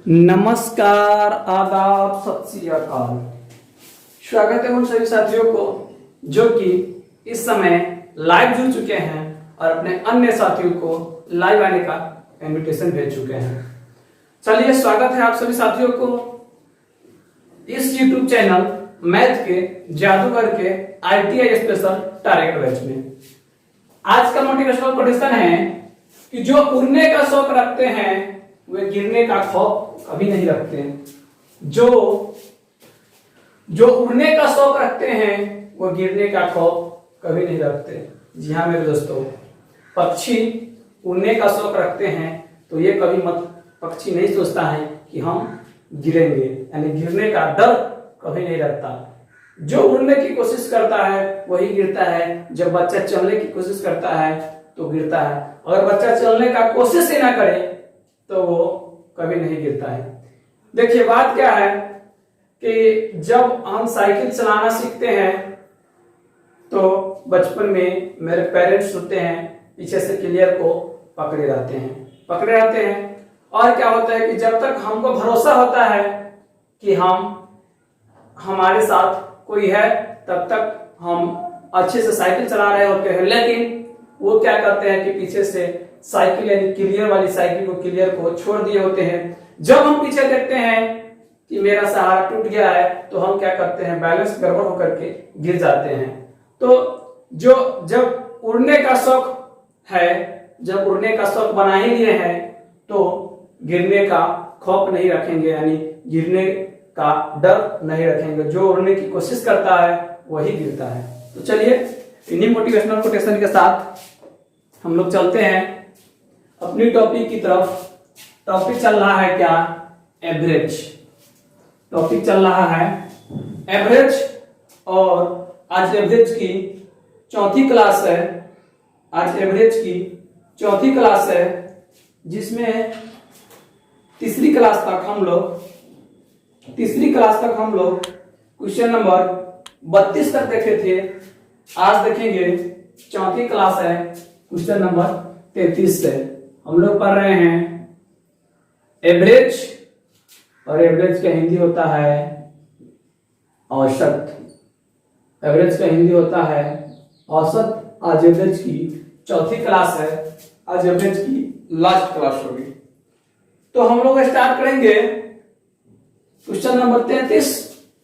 नमस्कार, आदाब, सत श्री अकाल। स्वागत है उन सभी साथियों को जो कि इस समय लाइव जुड़ चुके हैं और अपने अन्य साथियों को लाइव आने का इनविटेशन भेज चुके हैं। चलिए, स्वागत है आप सभी साथियों को इस YouTube चैनल मैथ के जादूगर के ITI स्पेशल टारगेट बैच में। आज का मोटिवेशनल क्वेश्चन है कि जो उड़ने का शौक रखते हैं वे गिरने का खौफ कभी नहीं रखते हैं। जो उड़ने का शौक रखते हैं वो गिरने का खौफ कभी नहीं रखते। जी हाँ मेरे दोस्तों, पक्षी उड़ने का शौक रखते हैं तो ये कभी पक्षी नहीं सोचता है कि हम गिरेंगे, यानी गिरने का डर कभी नहीं रखता। जो उड़ने की कोशिश करता है वही गिरता है। जब बच्चा चलने की कोशिश करता है तो गिरता है। अगर बच्चा चलने का कोशिश ही ना करे तो वो कभी नहीं गिरता है। देखिए, बात क्या है कि जब हम साइकिल चलाना सीखते हैं तो बचपन में मेरे पेरेंट्स होते हैं पीछे से क्लियर को पकड़े रहते हैं। और क्या होता है कि जब तक हमको भरोसा होता है कि हमारे साथ कोई है तब तक हम अच्छे से साइकिल चला रहे होते हैं। लेकिन वो क्या करते हैं कि पीछे से साइकिल यानी क्लियर वाली साइकिल को क्लियर को छोड़ दिए होते हैं। जब हम पीछे देखते हैं कि मेरा सहारा टूट गया है तो हम क्या करते हैं, बैलेंस गड़बड़ होकर के गिर जाते हैं। तो जब उड़ने का शौक बना ही लिए हैं तो गिरने का खौफ नहीं रखेंगे, यानी गिरने का डर नहीं रखेंगे। जो उड़ने की कोशिश करता है वही गिरता है। तो चलिए, इन्हीं मोटिवेशनल कोटेशन के साथ हम लोग चलते हैं अपनी टॉपिक की तरफ। टॉपिक चल रहा है क्या? एवरेज। टॉपिक चल रहा है एवरेज और आज एवरेज की चौथी क्लास है। जिसमें तीसरी क्लास तक हम लोग क्वेश्चन नंबर 32 तक देखे थे। आज देखेंगे चौथी क्लास है, क्वेश्चन नंबर 33 से। हम लोग पढ़ रहे हैं एवरेज, और एवरेज का हिंदी होता है औसत। एवरेज का हिंदी होता है औसत। आज एवरेज की चौथी क्लास है। आज एवरेज की लास्ट क्लास होगी। तो हम लोग स्टार्ट करेंगे क्वेश्चन नंबर 33।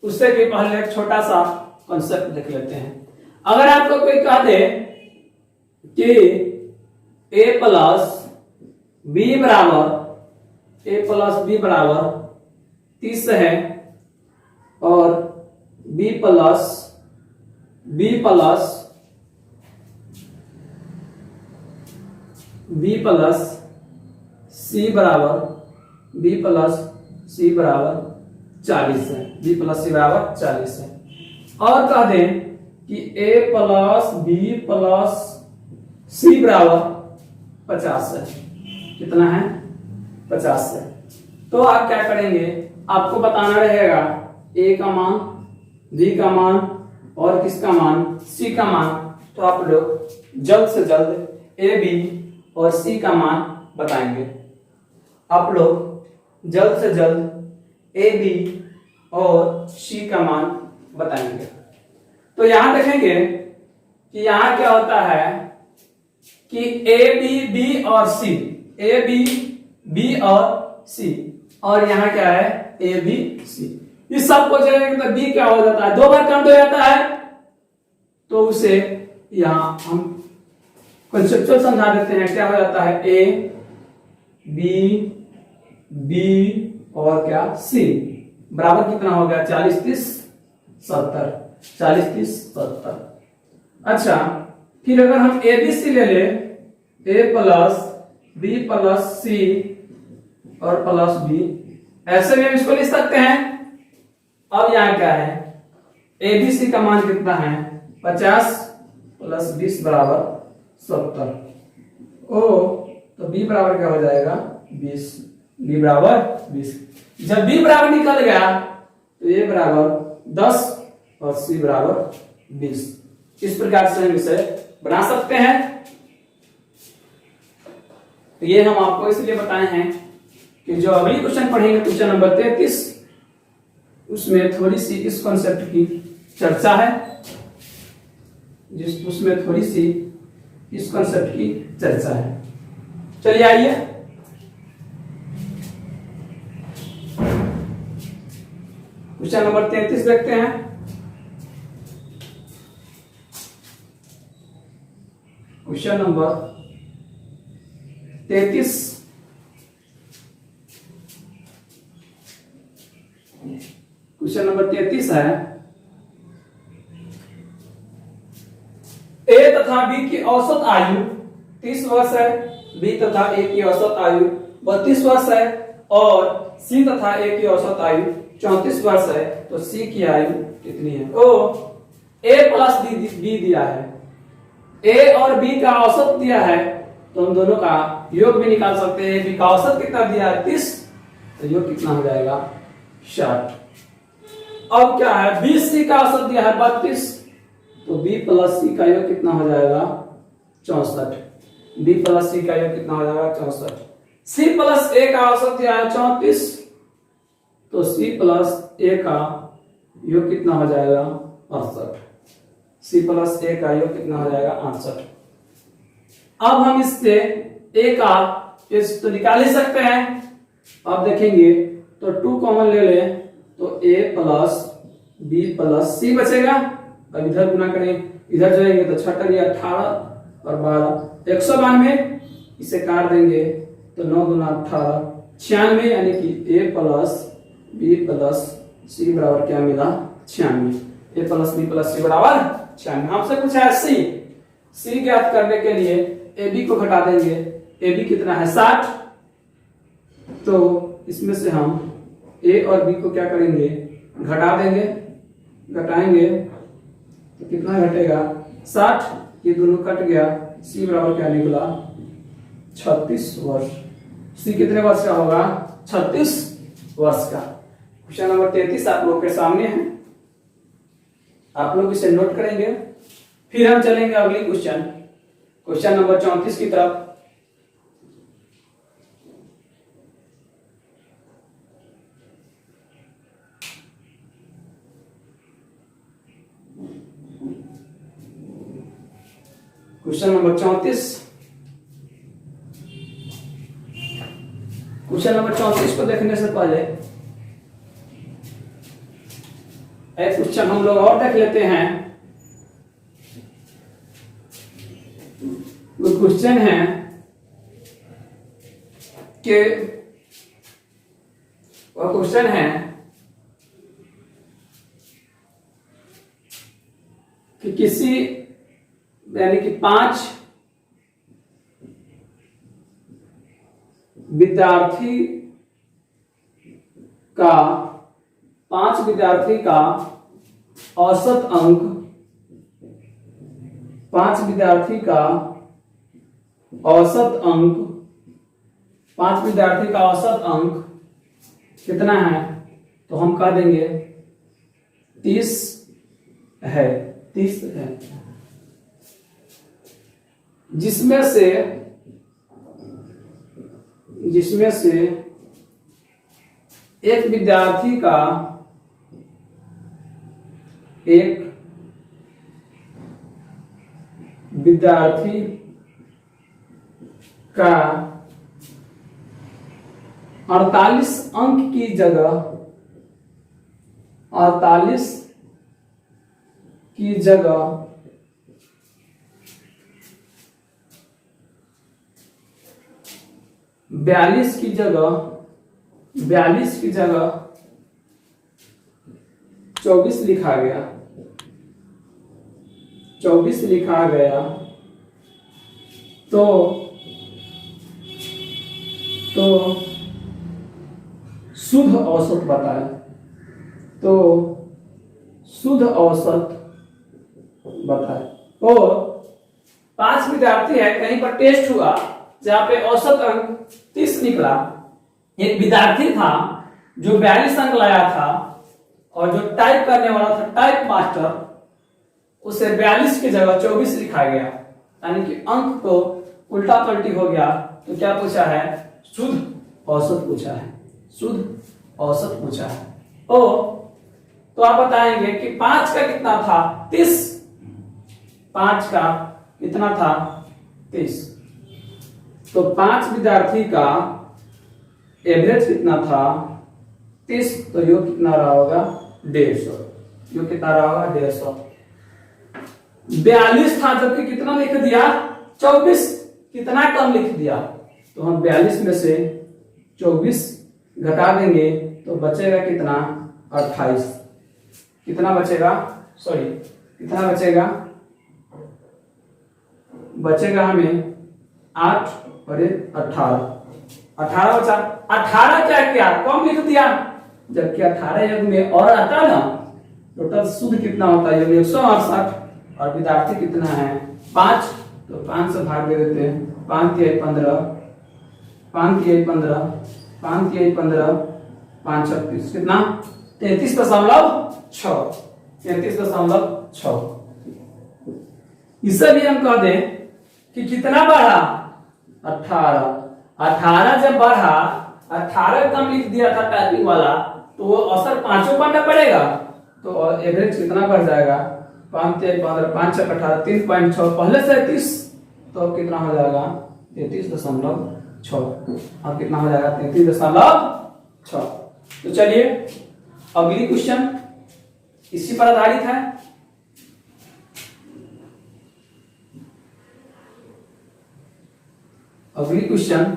उससे भी पहले एक छोटा सा कॉन्सेप्ट देख लेते हैं। अगर आपको कोई कह दे कि a प्लस बी बराबर 30 है और b प्लस c बराबर 40 है। b प्लस c बराबर 40 है। और कह दें कि a plus b plus c बराबर 50 है। कितना है? 50 है। तो आप क्या करेंगे, आपको बताना रहेगा a का मान, b का मान और किसका मान, c का मान। तो आप लोग जल्द से जल्द a, b और c का मान बताएंगे। आप लोग जल्द से जल्द a, b और c का मान बताएंगे। तो यहां देखेंगे कि यहां क्या होता है कि a, b और c, a, b और c, और यहाँ क्या है a, b, c। इस सब को मतलब b क्या हो जाता है, 2 बार काउंट हो जाता है। तो उसे यहाँ हम कंसेप्चुअल समझा देते हैं। क्या हो जाता है, a, b और क्या c बराबर कितना हो गया, 40, 30, 70। 40, 30, 70। अच्छा, फिर अगर हम a, b, c ले ले, a plus b plus c और प्लस b, ऐसे में हम इसको लिख सकते हैं। अब यहाँ क्या है, a, b, c का मान कितना है, 50 प्लस 20 बराबर 70। तो b बराबर क्या हो जाएगा, 20। b बराबर 20। जब b बराबर निकल गया तो a बराबर 10 और c बराबर 20। इस प्रकार से हम इसे बना सकते हैं। तो ये हम आपको इसलिए बताए हैं कि जो अगली क्वेश्चन पढ़ेंगे क्वेश्चन नंबर 33, उसमें थोड़ी सी इस कॉन्सेप्ट की चर्चा है, उसमें थोड़ी सी इस कॉन्सेप्ट की चर्चा है। चलिए आइए क्वेश्चन नंबर 33 देखते हैं। क्वेश्चन नंबर 33, क्वेश्चन नंबर 33 है, ए तथा बी की औसत आयु 30 वर्ष है, बी तथा ए की औसत आयु 32 वर्ष है और सी तथा ए की औसत आयु 34 वर्ष है, तो सी की आयु कितनी है? ओ ए प्लस बी दिया है, ए और बी का औसत दिया है, तो हम दोनों का योग भी निकाल सकते हैं। बी का औसत कितना दिया है? 30, तो योग कितना हो जाएगा? 60। अब क्या है? बी सी का औसत दिया है 32, तो बी प्लस सी का योग कितना हो जाएगा? 64। बी प्लस सी का योग कितना हो जाएगा? 64। सी प्लस ए का औसत दिया है 34, तो सी प्लस ए का योग कितना हो जाएगा? 68। सी प्लस ए का योग कितना हो जाएगा? 68। अब हम इससे ए का इस तो निकाल ही सकते हैं। अब देखेंगे तो 2 कॉमन ले ले, तो ए प्लस बी प्लस सी बचेगा। अब इधर गुना करें, इधर जाएंगे तो 6 या 18 और 12 192, इसे काट देंगे तो 9 गुना 18 96, यानी कि ए प्लस बी प्लस सी बराबर क्या मिला? 96। ए प्लस बी प्लस सी बराबर 96। हमसे पूछा है सी ज्ञात करने के लिए ए बी को घटा देंगे। ए बी कितना है? 60। तो इसमें से हम ए और बी को क्या करेंगे? घटा देंगे। घटाएंगे तो कितना घटेगा? 60। ये दोनों कट गया, सी बराबर क्या निकला? 36 वर्ष। सी कितने वर्ष का होगा? 36 वर्ष का। क्वेश्चन नंबर 33 आप लोग के सामने है, आप लोग इसे नोट करेंगे। फिर हम चलेंगे अगली क्वेश्चन नंबर 34 की तरफ। क्वेश्चन नंबर 34, क्वेश्चन नंबर 34 को देखने से पहले एक क्वेश्चन हम लोग और देख लेते हैं। वो क्वेश्चन है कि किसी यानी कि 5 विद्यार्थी का औसत अंक 5 विद्यार्थी का औसत अंक कितना है? तो हम कह देंगे 30 है। जिसमें से एक विद्यार्थी का 48 अंक की जगह 42 की जगह 24 लिखा गया। तो शुद्ध औसत बताए। और 5 विद्यार्थी है, कहीं पर टेस्ट हुआ जहां पे औसत अंक 30 निकला। एक विद्यार्थी था जो 42 अंक लाया था, और जो टाइप करने वाला था टाइप मास्टर, उसे 42 की जगह 24 लिखा गया, यानी कि अंक तो उल्टा पलटी हो गया। तो क्या पूछा है? शुद्ध औसत पूछा है, शुद्ध औसत पूछा है। ओ तो आप बताएंगे कि 5 का कितना था 30, 5 का कितना था 30, तो 5 विद्यार्थी का एवरेज कितना था 30, तो यो कितना रहा होगा 150, यो कितना रहा होगा 150। 42 था जबकि कितना लिख दिया 24, कितना कम लिख दिया, तो हम 42 में से 24 घटा देंगे तो बचेगा कितना 28, कितना बचेगा, सॉरी कितना बचेगा, बचेगा हमें 8 और 18, 18 बचा। 18 क्या किया कम लिख दिया, जबकि 18 योग में और आता ना, टोटल शुद्ध कितना होता है 168, और विद्यार्थी कितना है 5, तो 5 से भाग दे देते हैं, 5 तिहाई 15, 5 तिहाई 15, 5 तिहाई 15, 5 36, कितना 33.6, 33.6। इसे भी हम कह दें कि कितना बढ़ा 18, 18 जब बढ़ा, 18 कम लिख दिया था टाइपिंग वाला, तो वो असर 5 पढ़ना पड़ेगा, तो एवरेज कितना बढ़ जाएगा 5 तिहाई 15, 5 छक 18, 3.6 पहले से 30, तो कितना हो जाएगा 33.6, अब कितना हो जाएगा 33.6। तो चलिए अगली क्वेश्चन इसी पर आधारित है। अगली क्वेश्चन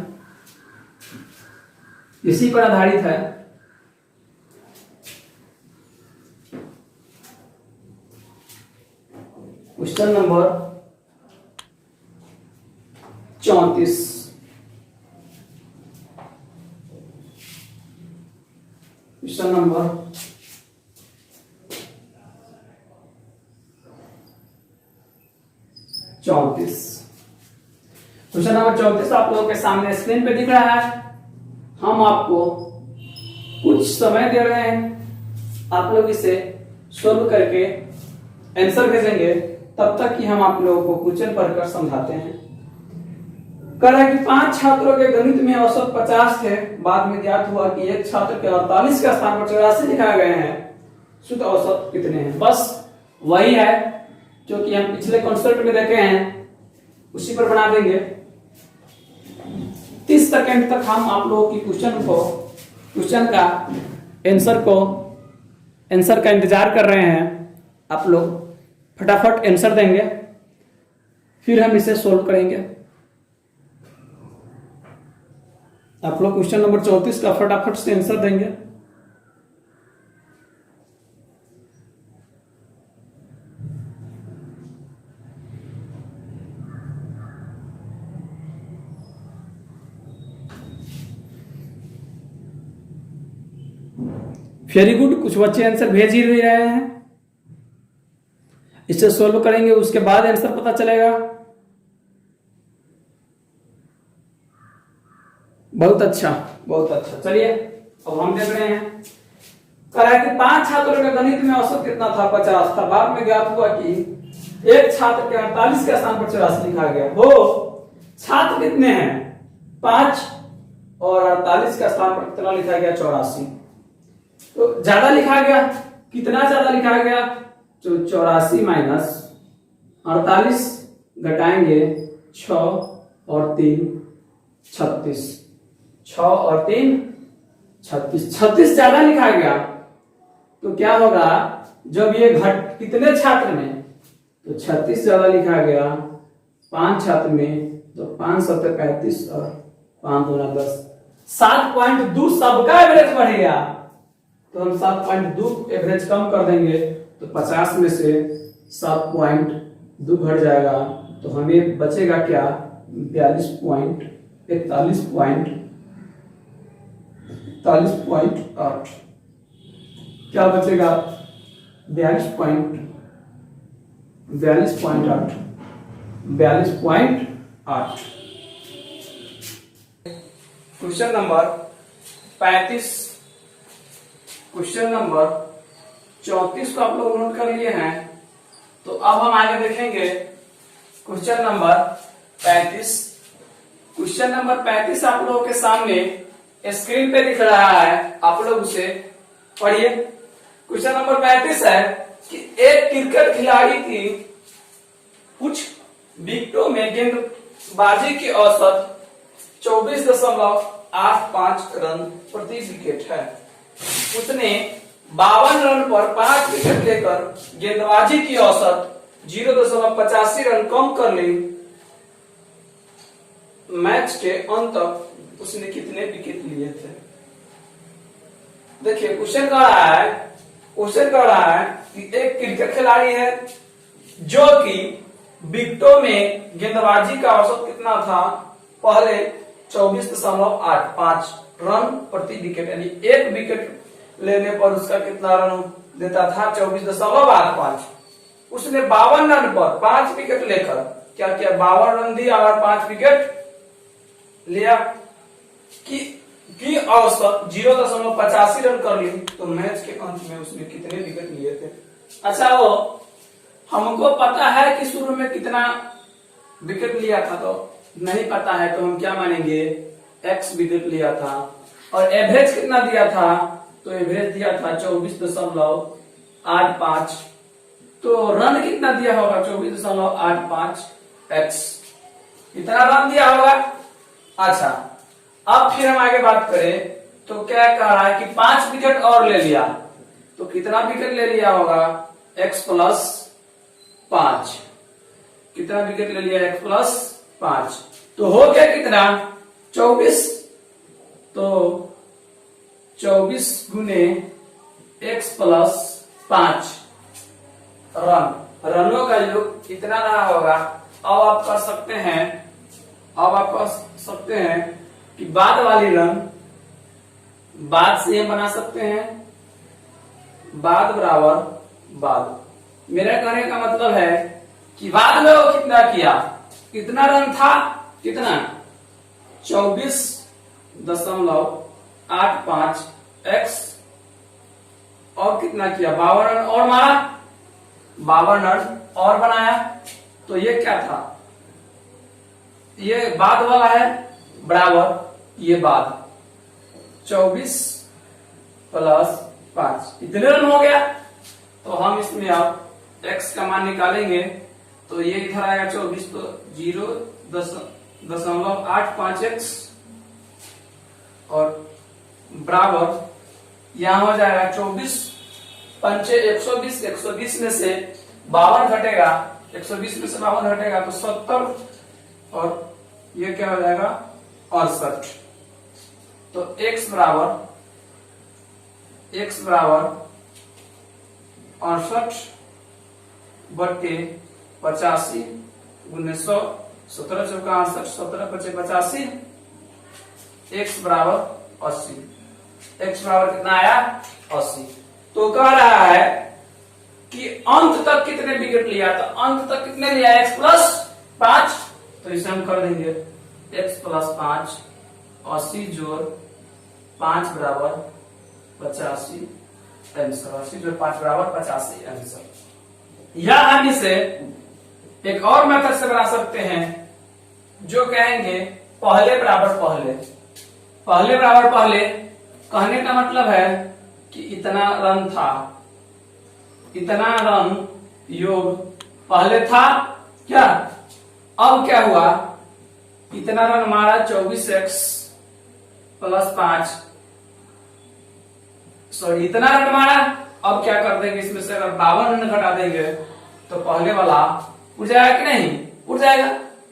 इसी पर आधारित है। Question number 34। Question number 34, question number 34 आप लोगों के सामने स्क्रीन पे दिख रहा है। हम आपको कुछ समय दे रहे हैं, आप लोग इसे सोल्व करके आंसर भेजेंगे, तब तक कि हम आप लोगों को क्वेश्चन पढ़कर समझाते हैं। कह रहा है कि 5 छात्रों के गणित में औसत 50 थे, बाद में ज्ञात हुआ कि एक छात्र के 48 के स्थान पर 84 लिखाए गए हैं, शुद्ध औसत कितने हैं। बस वही है जो कि हम पिछले कॉन्सेप्ट में देखे हैं, उसी पर बना देंगे। 30 सेकंड तक हम आप लोगों की क्वेश्चन का आंसर का इंतजार कर रहे हैं। आप लोग फटाफट आंसर देंगे, फिर हम इसे सोल्व करेंगे। आप लोग क्वेश्चन नंबर 34 का फटाफट से आंसर देंगे। वेरी गुड, कुछ बच्चे आंसर भेज ही रहे हैं। इसे सोल्व करेंगे, उसके बाद आंसर पता चलेगा। बहुत अच्छा, बहुत अच्छा। चलिए अब हम देख रहे हैं। कह रहा है कि 5 छात्रों के गणित में औसत कितना था 50 था, बाद में ज्ञात हुआ कि एक छात्र के 48 के स्थान पर 84 लिखा गया। हो छात्र कितने हैं 5 और 48 का स्थान पर कितना लिखा गया 84, तो ज्यादा लिखा गया। कितना ज्यादा लिखा गया, तो 84 माइनस 48 घटाएंगे 6 और 3 36, 6 और 3 36, 36 ज्यादा लिखा गया। तो क्या होगा जब ये घट कितने छात्र में, तो 36 ज्यादा लिखा गया 5 छात्र में, तो 5 7 35 और 5 2 10, 7.2 सबका एवरेज बढ़ गया। तो हम 7.2 एवरेज कम कर देंगे, तो 50 में से 7.2 घट जाएगा, तो हमें बचेगा क्या 42.8, क्या बचेगा 42.8। क्वेश्चन नंबर 35, क्वेश्चन नंबर 34 को आप लोग नोट कर लिए हैं। तो अब हम आगे देखेंगे क्वेश्चन नंबर 35। क्वेश्चन नंबर 35 आप लोगों के सामने स्क्रीन पे दिख रहा है, आप लोग उसे पढ़िए। क्वेश्चन नंबर 35 है कि एक क्रिकेट खिलाड़ी की कुछ विकेटों में गेंदबाजी की औसत 24.85 रन प्रति विकेट है। उसने 52 रन पर 5 विकेट लेकर गेंदबाजी की औसत 0.85 रन कम कर ली। मैच के अंत तक उसने कितने विकेट लिए थे? देखिए क्वेश्चन कह रहा है कि एक क्रिकेट खिलाड़ी है जो कि विकेटों में गेंदबाजी का औसत कितना था? पहले 24.85 रन प्रति विकेट, यानी एक विकेट लेने पर उसका कितना रन देता था? 24.85। उसने 52 रन पर 5 विकेट लेकर क्या किया? 52 रन दिया और 5 विकेट लिया कि औसत 0.85 रन कर ली। तो मैच के अंत में उसने कितने विकेट लिए थे? अच्छा, वो हमको पता है कि शुरू में कितना विकेट लिया था, तो नहीं पता है तो हम क्या मानेंगे? x विकेट लिया था। और एवरेज कितना दिया था? तो एवरेज दिया था 24.85। तो रन कितना दिया होगा? 24.85 x, इतना रन दिया होगा। अच्छा, अब फिर हम आगे बात करें तो क्या कह रहा है कि 5 विकेट और ले लिया, तो कितना विकेट ले लिया होगा? x plus 5। कितना विकेट ले लिया? x plus 5। तो हो गया कितना? 24। तो 24 गुने x प्लस 5 रनों का योग कितना रहा होगा? अब आप कर सकते हैं कि बाद वाली रन बाद से हम बना सकते हैं, बाद बराबर बाद। मेरा कहने का मतलब है कि बाद में वो कितना किया? कितना रन था? कितना? 24.85 x, और कितना किया? 52 रन और मारा, 52 रन और बनाया। तो ये क्या था? ये बाद वाला है बराबर ये बाद 24 प्लस 5, इतने रन हो गया। तो हम इसमें अब x का मान निकालेंगे तो ये इधर आएगा 24, तो 0.85x और बराबर यहां हो जाएगा 24 पंचे 120, 120 में से 52 घटेगा, 120 में से 52 घटेगा तो 70, और ये क्या हो जाएगा? 68। तो x बराबर 68/85 गुने 100, 17 चौका 68, 17 पचे 85, x बराबर 80। x बराबर कितना आया? 80। तो कह रहा है कि अंत तक कितने विकेट लिया? तो अंत तक कितने लिया? x plus 5। तो इसे हम कर देंगे x प्लस 5, 80 जोड़ 5 बराबर 85 आंसर। 80 जोड़ 5 बराबर 85 आंसर। या हम इसे एक और मेथड से बना सकते हैं, जो कहेंगे पहले बराबर पहले। पहले बराबर पहले कहने का मतलब है कि इतना रन था, इतना रन योग पहले था क्या? अब क्या हुआ? इतना रन मारा 24x प्लस 5, सॉरी इतना रन मारा। अब क्या कर देंगे? इसमें से अगर 52 रन घटा देंगे तो पहले वाला उड़ जाएगा कि नहीं? उड़ जाएगा।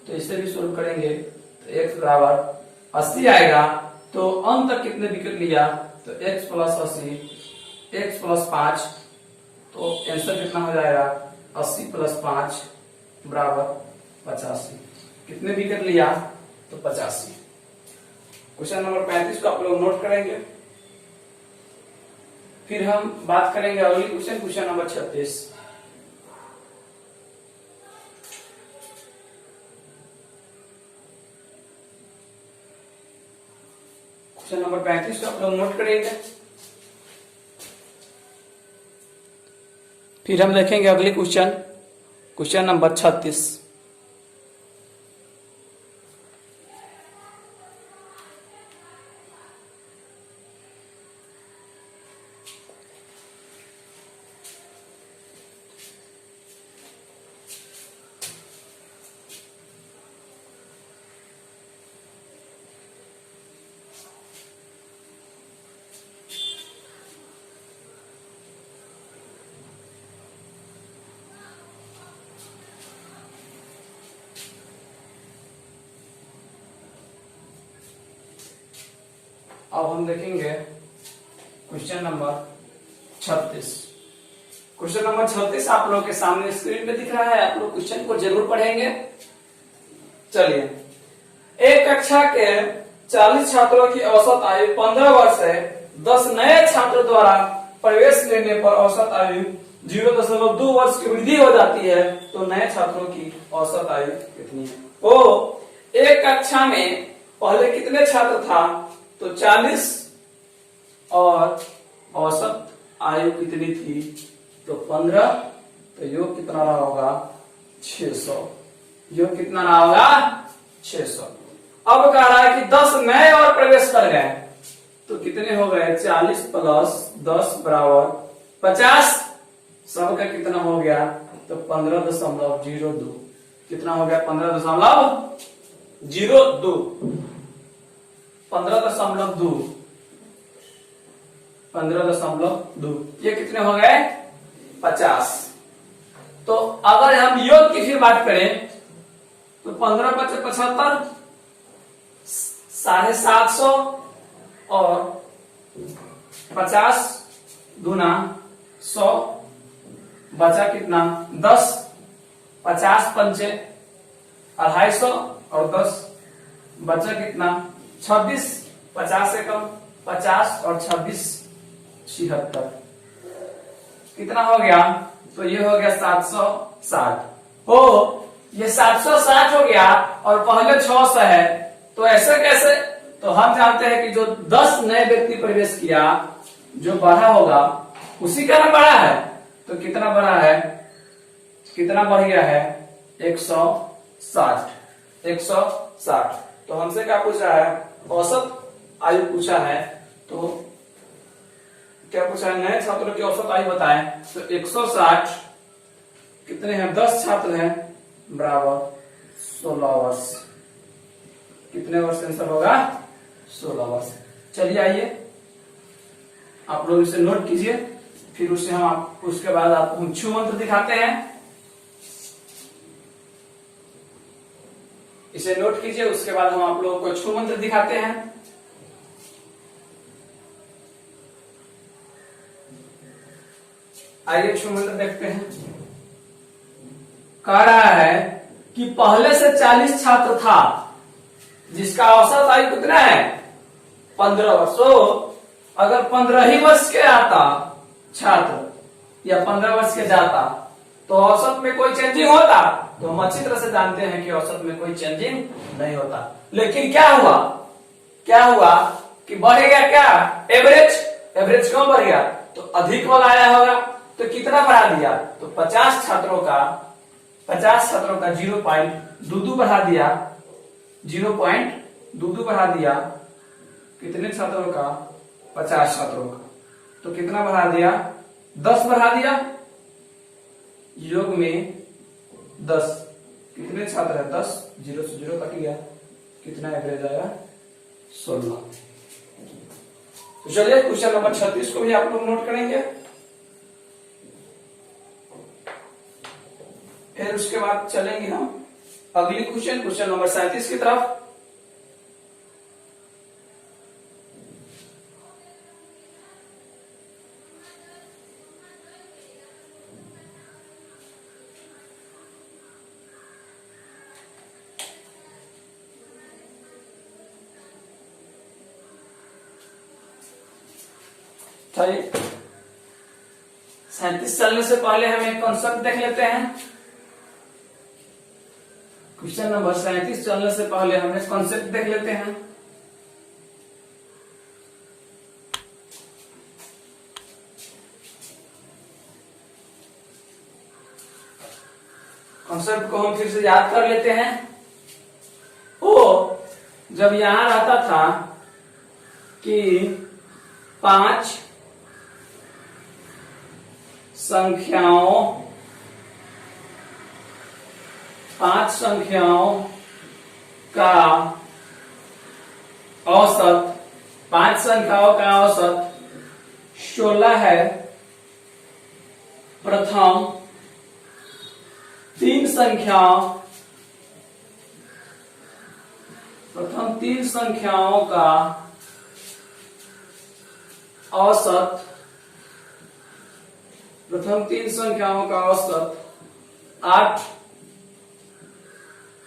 तो इसे भी सोल्व करेंगे तो x बराबर 80 आएगा। तो अंत तक कितने विकेट लिया? तो x प्लस 80, x प्लस 5, तो आंसर कितना हो जाएगा? 80 प्लस 5 बराबर 85। कितने विकेट लिया? तो 85। क्वेश्चन नंबर 35 को आप लोग नोट करेंगे। फिर हम बात करेंगे अगली क्वेश्चन नंबर 36। क्वेश्चन नंबर 35 को आप लोग नोट करेंगे। फिर हम देखेंगे अगली क्वेश्चन नंबर 36। अब हम देखेंगे क्वेश्चन नंबर 36। क्वेश्चन नंबर 36 आप लोगों के सामने स्क्रीन पे दिख रहा है, आप लोग क्वेश्चन को जरूर पढ़ेंगे। चलिए, एक कक्षा के 40 छात्रों की औसत आयु 15 वर्ष है। 10 नए छात्र द्वारा प्रवेश लेने पर औसत आयु 0.2 वर्ष की वृद्धि हो जाती है, तो नए छात्रों की औसत आयु कितनी है? तो एक कक्षा में पहले कितने छात्र था? तो 40 और औसत आयु कितनी थी? तो 15। तो योग कितना रहा होगा? 600। योग कितना रहा होगा? 600। अब कह रहा है कि 10 नए और प्रवेश कर गए, तो कितने हो गए? 40 प्लस 10 बराबर 50। सबका कितना हो गया? तो 15.02। कितना हो गया? 15.02। 15.2। 15.2। ये कितने हो गए? 50। तो अगर हम योग की फिर बात करें तो 15 × 75 750 और 50 गुना 100 बचा कितना? 10। 50 पंचे 250 और 10 बचा कितना? 26। 50 से कम 50 और 26 76। कितना हो गया? तो ये हो गया 760। हो ये 760 हो गया और पहले 600 है, तो ऐसे कैसे? तो हम जानते हैं कि जो 10 नए व्यक्ति प्रवेश किया, जो बढ़ा होगा उसी का ना बढ़ा है। तो कितना बढ़ा है? कितना बढ़ गया है? 160। 160। तो हमसे क्या पूछा है? औसत आयु पूछा है। तो क्या पूछा है? नए छात्रों की औसत आयु बताएं। तो 160 कितने हैं? 10 छात्र हैं बराबर 16 वर्ष। कितने वर्ष आंसर होगा? 16 वर्ष। चलिए आइए आप लोग इसे नोट कीजिए, फिर उससे हम उसके बाद आपको छू मंत्र दिखाते हैं। इसे नोट कीजिए, उसके बाद हम आप लोगों को छू मंत्र दिखाते हैं। आइए छू मंत्र देखते हैं। कह रहा है कि पहले से 40 छात्र था जिसका औसत आयु कितना है? 15 वर्ष। अगर 15 ही वर्ष के आता छात्र या 15 वर्ष के जाता तो औसत में कोई चेंजिंग होता? तो हम अच्छी तरह से जानते हैं कि औसत में कोई चेंजिंग नहीं होता। लेकिन क्या हुआ? क्या हुआ कि बढ़ गया क्या? एवरेज। एवरेज क्यों बढ़ गया? तो अधिक वाला आया होगा। तो कितना बढ़ा दिया? तो 50 छात्रों का 0.22 बढ़ा दिया। 0.22 बढ़ा दिया। कितने छात्रों का? 50 छात्रों का। तो कितना बढ़ा दिया? 10 बढ़ा दिया। योग में 10 कितने छात्र है? 10। 0 से 0 कट गया। कितना एवरेज आया? 16। तो चलिए क्वेश्चन नंबर 36 को भी आप लोग नोट करेंगे। फिर उसके बाद चलेंगे हम अगली क्वेश्चन नंबर 37 की तरफ। चलिए 37 चलने से पहले हम एक कॉन्सेप्ट देख लेते हैं। क्वेश्चन नंबर 37 चलने से पहले हम एक कॉन्सेप्ट देख लेते हैं। कॉन्सेप्ट को हम फिर से याद कर लेते हैं। वो जब यहां रहता था कि 5 संख्याओं का औसत 16 है। प्रथम 3 संख्याओं का औसत, प्रथम 3 संख्याओं का औसत 8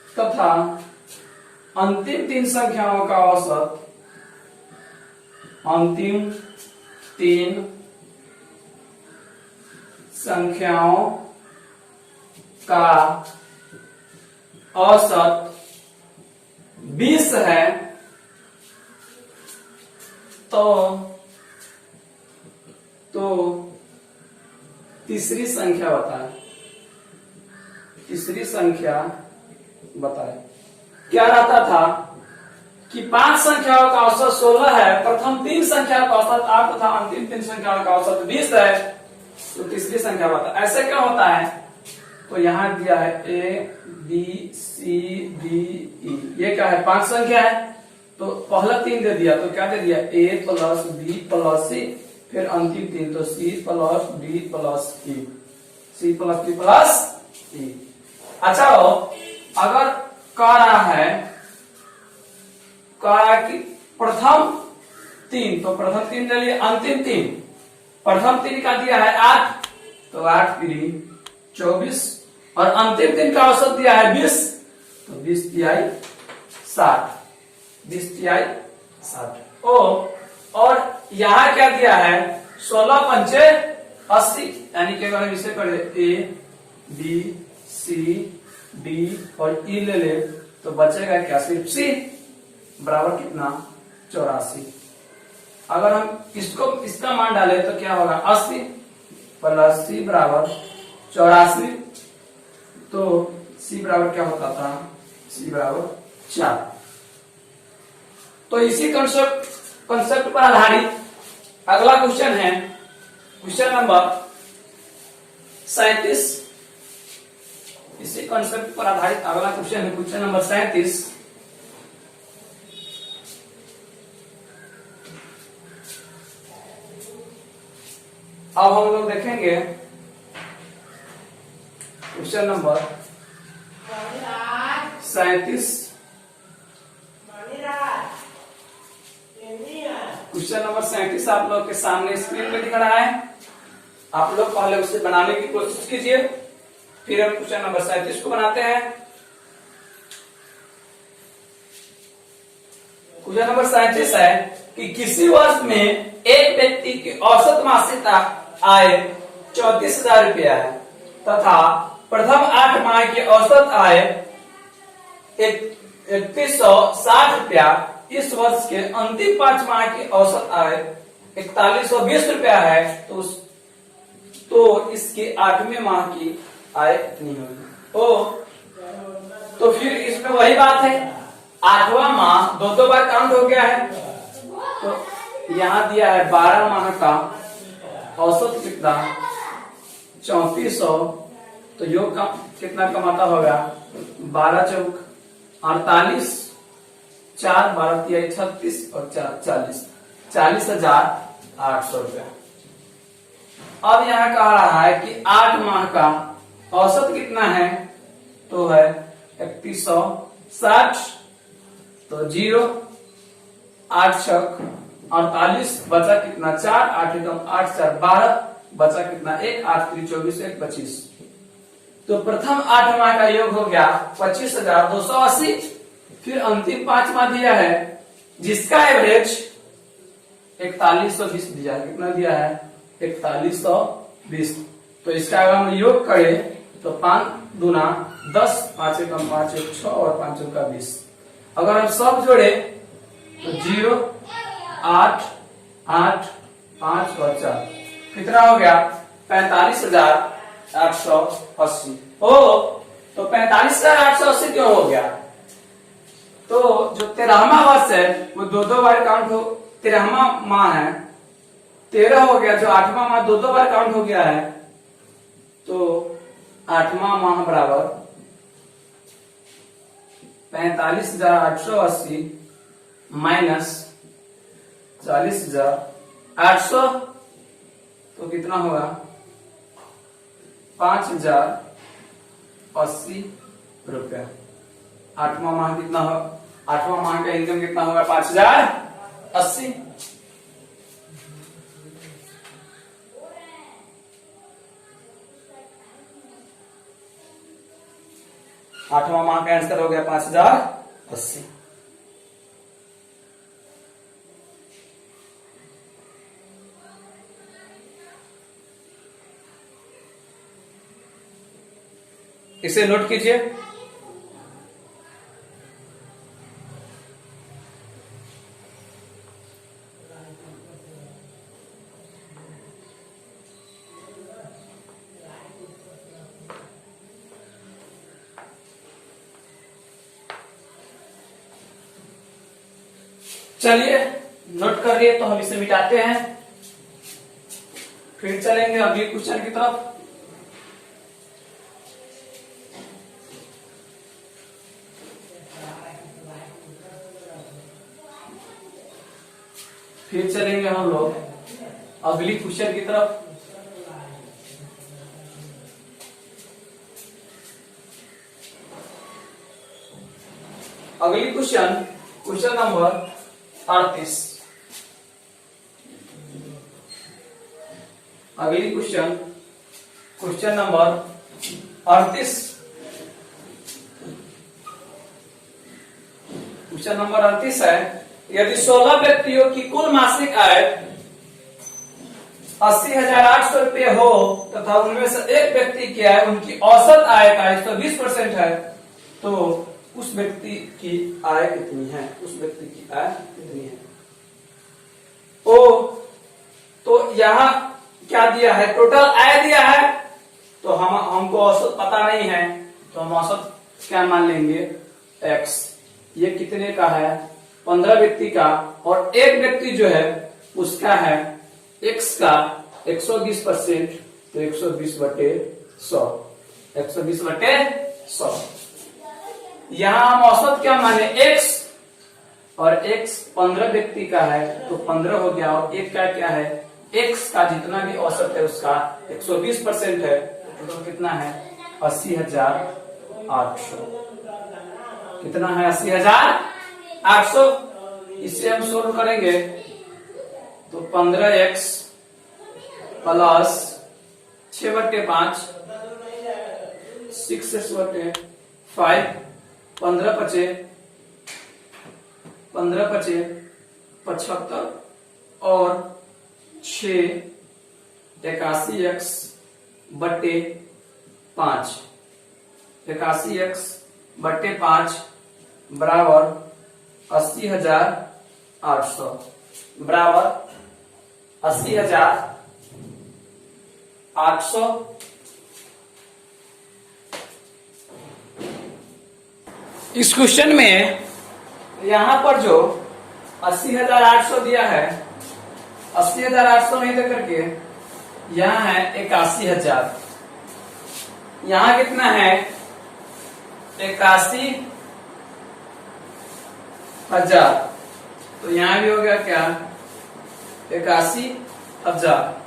तथा अंतिम 3 संख्याओं का औसत, अंतिम 3 संख्याओं का औसत 20 है, तो तीसरी संख्या बताए। तीसरी संख्या बताए। क्या रहता था कि 5 संख्याओं का औसत 16 है, प्रथम 3 संख्या का औसत 8 तथा अंतिम 3 संख्याओं का औसत 20 है, तो तीसरी संख्या बता। ऐसे क्या होता है, तो यहां दिया है A B C D E, ये क्या है 5 संख्या है, तो पहला 3 दे दिया, तो क्या दे दिया A plus B plus C, फिर अंतिम 3 तो C plus D plus E, C plus D plus E। अच्छा हो, अगर कह रहा है कि प्रथम 3, तो प्रथम 3 ले लिए, अंतिम 3, प्रथम 3 का दिया है 8, तो 8 3 24, और अंतिम 3 का औसत दिया है 20, तो 20 तिहाई 60, 20 तिहाई 60। और यहां क्या दिया है 16 पंचे 80, यानी कि अगर इसे करे A B C D और E ले ले, तो बचेगा क्या सिर्फ C, बराबर कितना 84। अगर हम इसका मान डालें तो क्या होगा 80 प्लस C बराबर 84, तो C बराबर क्या होता था, C बराबर 4। तो इसी कंसेप्ट पर आधारित अगला क्वेश्चन है, क्वेश्चन नंबर 37। इसी कंसेप्ट पर आधारित अगला क्वेश्चन है क्वेश्चन नंबर 37। अब हम लोग देखेंगे क्वेश्चन नंबर 37। क्वेश्चन नंबर 37 आप लोग के सामने स्क्रीन पे दिख रहा है, आप लोग पहले उसे बनाने की कोशिश कीजिए, फिर हम क्वेश्चन नंबर 37 को बनाते हैं। क्वेश्चन नंबर 37 है कि किसी वर्ष में एक व्यक्ति की औसत मासिक आय 34,000 रुपया है तथा प्रथम 8 माह की औसत आय 3160 रुपया, इस वर्ष के अंतिम 5 माह की औसत आय 4120 रुपया है, तो इसके 8वें माह की आय कितनी होगी। तो फिर इसमें वही बात है, 8वां माह 2 बार काउंट हो गया है, तो यहां दिया है 12 माह का औसत कितना 3400, तो योग का कितना कमाता होगा 12 चौक 48, 4 12 तिहाई 36 और 4 40, 40,800 रुपया। अब यहाँ कह रहा है कि 8 माह का औसत कितना है, तो है 3160, तो 0 8 छक 48, बचा कितना 4 8 एकम 8 4 12, बचा कितना 1 8 3 24 1 25, तो प्रथम 8 माह का योग हो गया 25,280। फिर अंतिम 5 माह दिया है जिसका एवरेज 4120 दिया है, कितना दिया है 4120, तो इसका अगर हम योग करें तो 5 दूना 10, 5 एकम 5 1 6 और 5 चौका 20। अगर हम सब जोड़े तो 0 8 8 5 और 4 कितना हो गया 45,880 हो, तो 45,880 क्यों हो गया, तो जो 13वां वर्ष है वो 2 बार काउंट हो, 13वां माह है 13 हो गया, जो 8वां माह 2 बार काउंट हो गया है, तो 8वां माह बराबर 45,880 माइनस 40,800, तो कितना होगा 5,080 रुपया। 8वां माह कितना हो, 8वां माह का इनकम कितना होगा 5,080। 8वां माह का आंसर हो गया 5080। इसे नोट कीजिए। चलिए नोट कर लिए तो हम इसे मिटाते हैं, फिर चलेंगे अगले क्वेश्चन की तरफ। फिर चलेंगे हम लोग अगली क्वेश्चन की तरफ। अगली क्वेश्चन नंबर 38। अगली क्वेश्चन नंबर 38। क्वेश्चन नंबर 38 है, यदि 16 व्यक्तियों की कुल मासिक आय 80,800 रुपये हो तथा उनमें से एक व्यक्ति की आय उनकी औसत आय का 120% है, तो उस व्यक्ति की आय कितनी है? उस व्यक्ति की आय कितनी है? तो यहाँ क्या दिया है? टोटल आय दिया है, तो हमको औसत पता नहीं है, तो हम औसत क्या मान लेंगे? x। ये कितने का है? 15 व्यक्ति का, और एक व्यक्ति जो है उसका है x का 120%, तो 120/100। 120/100। यहां हम औसत क्या माने? x, और x 15 व्यक्ति का है तो 15 हो गया, और एक का क्या है? x का जितना भी औसत है उसका 120% है, तो कितना है? 80,800। कितना है? 80,800। इसे हम सोल्व करेंगे तो 15x प्लस 6/5 6/5 15 75 और 6 81x/5 81x/5 बराबर 80,800 बराबर 80,800। इस क्वेश्चन में यहां पर जो 80,800 दिया है, 80,800 नहीं दे करके यहां है 81,000। यहां कितना है? 81,000। तो यहां भी हो गया क्या? 81,000।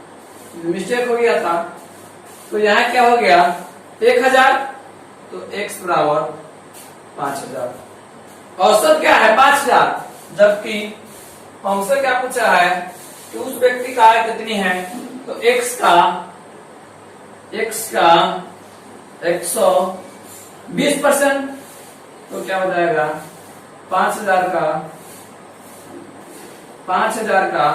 मिस्टेक हो गया था, तो यहां क्या हो गया? 1,000, तो x बराबर 5,000। औसत क्या है? 5,000, जबकि हमसे क्या पूछा है कि उस व्यक्ति का आय कितनी है? तो x का 120%, तो क्या हो जाएगा? 5,000 का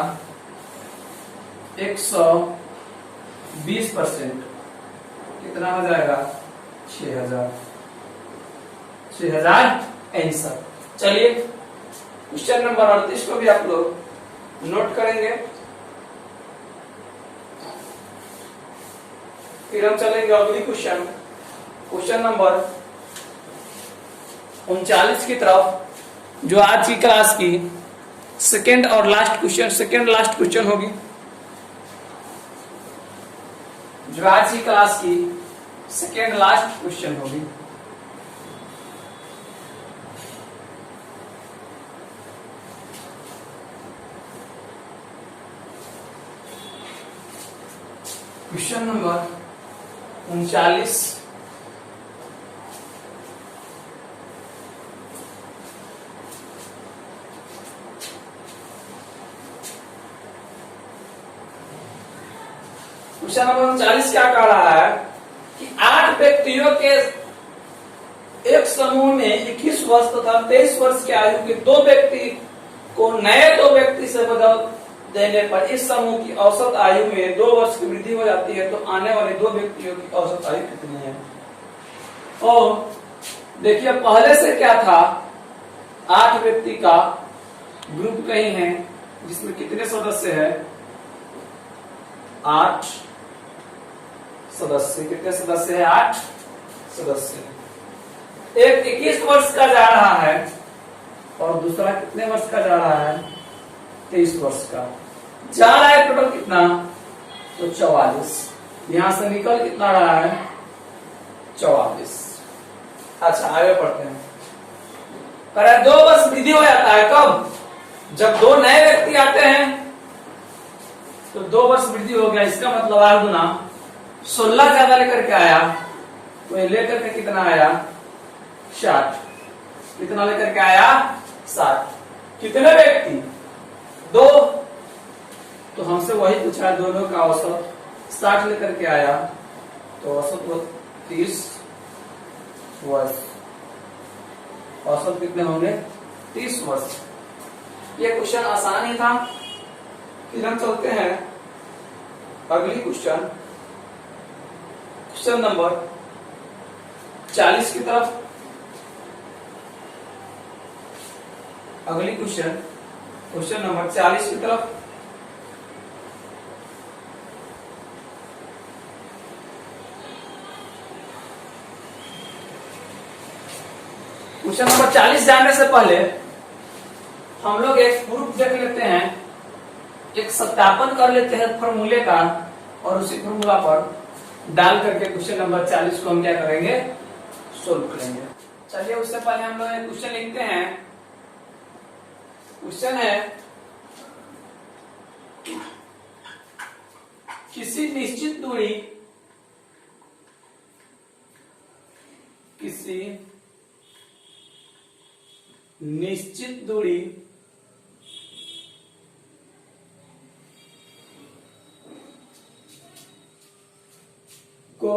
120% कितना हो जाएगा? 6,000 आंसर। चलिए क्वेश्चन नंबर 38 को भी आप लोग नोट करेंगे। फिर हम चलेंगे अगली क्वेश्चन नंबर 39 की तरफ, जो आज की क्लास की सेकेंड लास्ट क्वेश्चन होगी। जो आज की क्लास की सेकेंड लास्ट क्वेश्चन होगी। Question number 39। क्वेश्चन नंबर 39 क्या कह रहा है कि 8 व्यक्तियों के एक समूह में 21 वर्ष तथा 23 वर्ष की आयु के दो व्यक्ति को नए दो व्यक्ति से बदल देने पर इस समूह की औसत आयु में 2 वर्ष की वृद्धि हो जाती है, तो आने वाले दो व्यक्तियों की औसत आयु कितनी है। और देखिए पहले से क्या था, 8 व्यक्ति का ग्रुप कहीं है जिसमें कितने सदस्य है, 8 सदस्य। कितने सदस्य है, 8 सदस्य। एक 21 वर्ष का जा रहा है और दूसरा कितने वर्ष का जा रहा है, 23 वर्ष का जा रहा है। टोटल कितना, तो 44। यहां से निकल कितना रहा है, 44। अच्छा आगे पढ़ते हैं। पर 2 वर्ष वृद्धि हो जाता है कब, जब 2 नए व्यक्ति आते हैं तो 2 वर्ष वृद्धि हो गया। इसका मतलब 8 गुना 16 ज्यादा लेकर के आया, तो ये लेकर के कितना आया, 60। कितना लेकर के आया, 60। कितने व्यक्ति, 2। तो हमसे वही पूछा है, दोनों का औसत 60 लेकर के आया, तो औसत 30 वर्ष। औसत कितने होंगे, 30 वर्ष। ये क्वेश्चन आसान ही था। फिर हम चलते हैं अगली क्वेश्चन, क्वेश्चन नंबर 40 की तरफ। अगली क्वेश्चन नंबर 40 की तरफ। क्वेश्चन नंबर 40 जानने से पहले हम लोग एक प्रूफ देख लेते हैं, एक सत्यापन कर लेते हैं फॉर्मूले का, और उसी फॉर्मूला पर डाल करके क्वेश्चन नंबर 40 को हम क्या करेंगे, सोल्व करेंगे। चलिए उससे पहले हम लोग एक क्वेश्चन लिखते हैं। क्वेश्चन है, किसी निश्चित दूरी को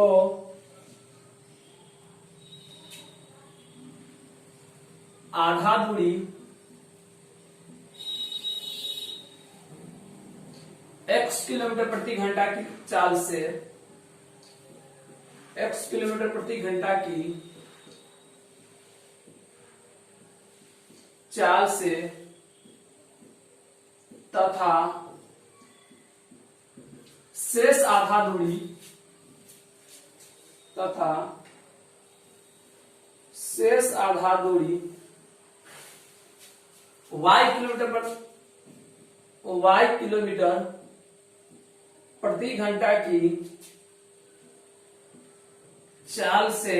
आधा दूरी x किलोमीटर प्रति घंटा की चाल से, x किलोमीटर प्रति घंटा की चाल से तथा शेष आधा दूरी y किलोमीटर प्रति घंटा की चाल से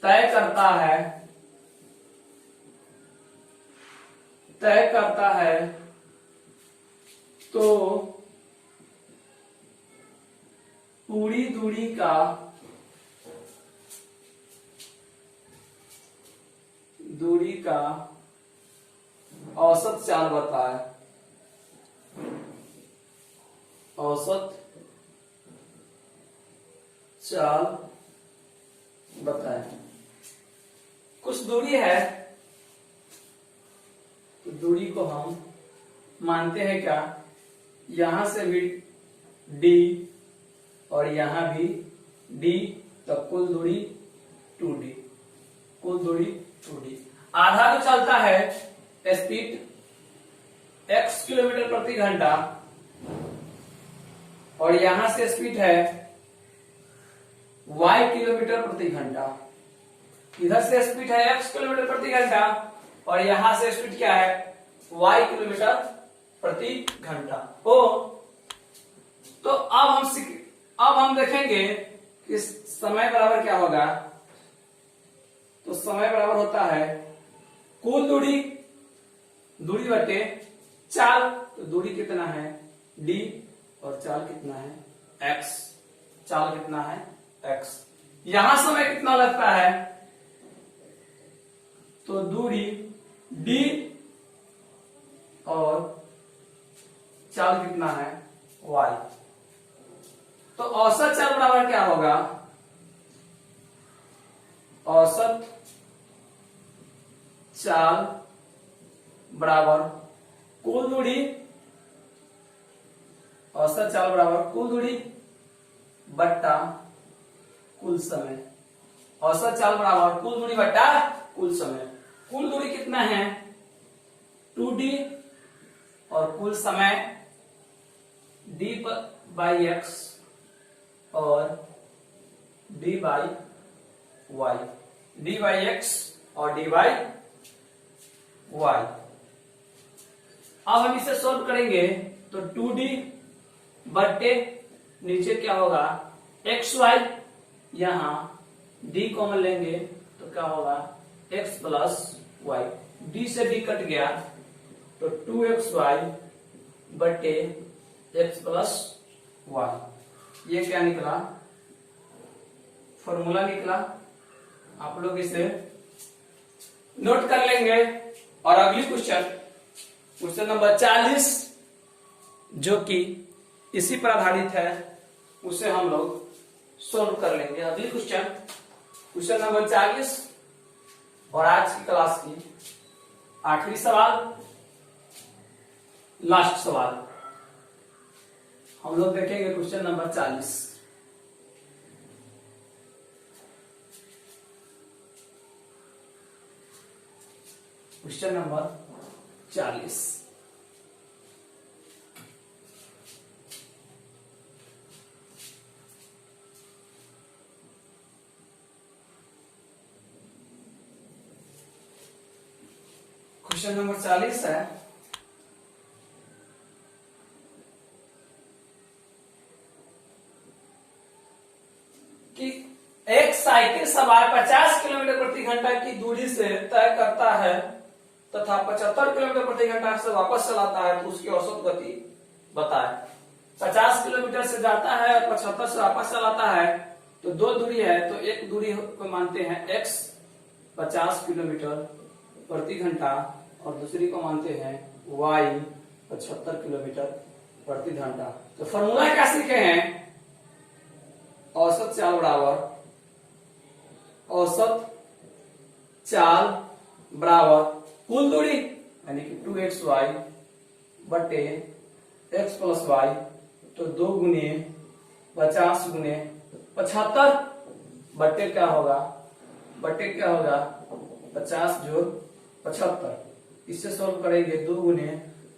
तय करता है, तो पूरी दूरी का औसत चाल बताए। औसत चाल बताए। कुछ दूरी है, तो दूरी को हम मानते हैं क्या, यहां से भी d और यहां भी d, तो कुल दूरी 2d। कुल दूरी 2d। आधा तो चलता है स्पीड x किलोमीटर प्रति घंटा, और यहां से स्पीड है y किलोमीटर प्रति घंटा। इधर से स्पीड है x किलोमीटर प्रति घंटा, और यहां से स्पीड क्या है, y किलोमीटर प्रति घंटा। तो अब हम देखेंगे कि समय बराबर क्या होगा। तो समय बराबर होता है कुल दूरी बटे चाल। तो दूरी कितना है, d, और चाल कितना है, x। चाल कितना है, x। यहां समय कितना लगता है, तो दूरी d और चाल कितना है, y। तो औसत चाल बराबर क्या होगा, औसत चाल बराबर कुल दूरी, औसत चाल बराबर कुल दूरी बट्टा कुल समय। औसत चाल बराबर कुल दूरी बट्टा कुल समय। कुल दूरी कितना है 2d और कुल समय d/x और d/y, d/x और d/y। अब हम इसे सॉल्व करेंगे तो 2d बट्टे नीचे क्या होगा xy, यहां d कॉमन लेंगे तो क्या होगा x प्लस y, d से d कट गया तो 2xy बट्टे x प्लस y। ये क्या निकला फॉर्मूला निकला, आप लोग इसे नोट कर लेंगे। और अगली क्वेश्चन नंबर 40 जो कि इसी पर आधारित है उसे हम लोग सोल्व कर लेंगे। अगली क्वेश्चन नंबर 40 और आज की क्लास की आखिरी सवाल, लास्ट सवाल हम लोग देखेंगे। Question number 40 question number 40 question number 40 है कि एक साइकिल सवार 50 किलोमीटर प्रति घंटा की दूरी से तय करता है तथा 75 किलोमीटर प्रति घंटा से वापस चलाता है तो उसकी औसत गति बताए। 50 किलोमीटर से जाता है और 75 से वापस चलाता है तो दो दूरी है, तो एक दूरी को मानते हैं x 50 किलोमीटर प्रति घंटा और दूसरी को मानते हैं y 75 किलोमीटर प्रति घंटा। तो फॉर्मूला क्या सीखे हैं, औसत चाल बराबर औसत चाल बराबर कुल दूरी यानी कि 2xy बटे x प्लस y, तो 2 गुने 50 गुने 75 बटे क्या होगा 50 जोड़ 75। इससे सोल्व करेंगे 2 गुने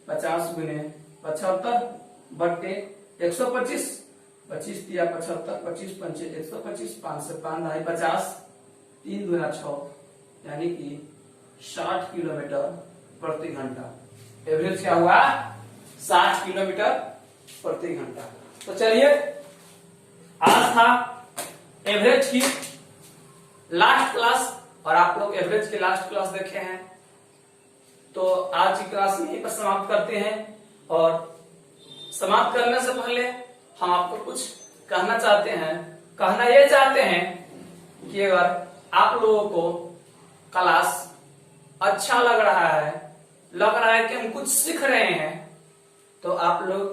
50 गुने 75 बटे 125, 25 दिया 75, 25 पंचे 125, 5 से 5 ढाई 50, 3 गुना 6 यानी कि 60 किलोमीटर प्रति घंटा। एवरेज क्या हुआ 60 किलोमीटर प्रति घंटा। तो चलिए आज था एवरेज की लास्ट क्लास और आप लोग एवरेज की लास्ट क्लास देखे हैं, तो आज की क्लास यहीं पर समाप्त करते हैं। और समाप्त करने से पहले हम आपको कुछ कहना ये चाहते हैं कि अगर आप लोगों को क्लास अच्छा लग रहा है कि हम कुछ सीख रहे हैं, तो आप लोग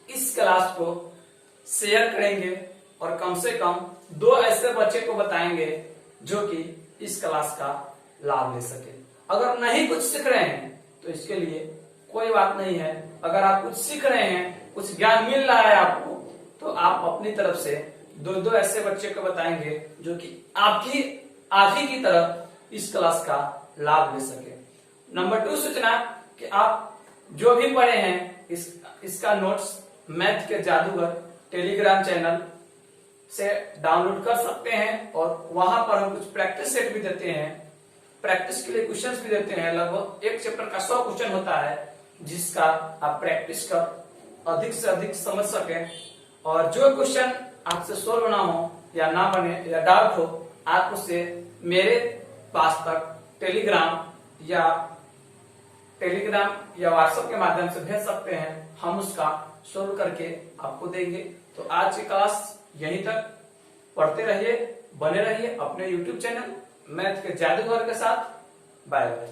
इस क्लास को शेयर करेंगे और कम से कम 2 ऐसे बच्चे को बताएंगे जो कि इस क्लास का लाभ ले सके। अगर नहीं कुछ सीख रहे हैं तो इसके लिए कोई बात नहीं है। अगर आप कुछ सीख रहे हैं, कुछ ज्ञान मिल रहा है आपको, तो आप अपनी तरफ से 2 ऐसे बच्चे को बताएंगे जो कि आपकी आप ही की तरफ इस क्लास का लाभ ले सके। नंबर 2 सूचना कि आप जो भी पढ़े हैं इसका नोट्स मैथ के जादूगर टेलीग्राम चैनल से डाउनलोड कर सकते हैं और वहां पर हम कुछ प्रैक्टिस सेट भी देते हैं, प्रैक्टिस के लिए क्वेश्चंस भी देते हैं। लगभग एक चैप्टर का 100 क्वेश्चन होता है जिसका आप प्रैक्टिस कर अधिक से अधिक समझ सकें। और जो क्वेश्चन आपसे सोल्व ना हो या ना बने या डाउट हो, आप उसे मेरे पास तक टेलीग्राम या व्हाट्सएप के माध्यम से भेज सकते हैं। हम उसका सोल्व करके आपको देंगे। तो आज की क्लास यहीं तक। पढ़ते रहिए, बने रहिए अपने YouTube चैनल मैथ के जादूगर के साथ। Bye bye.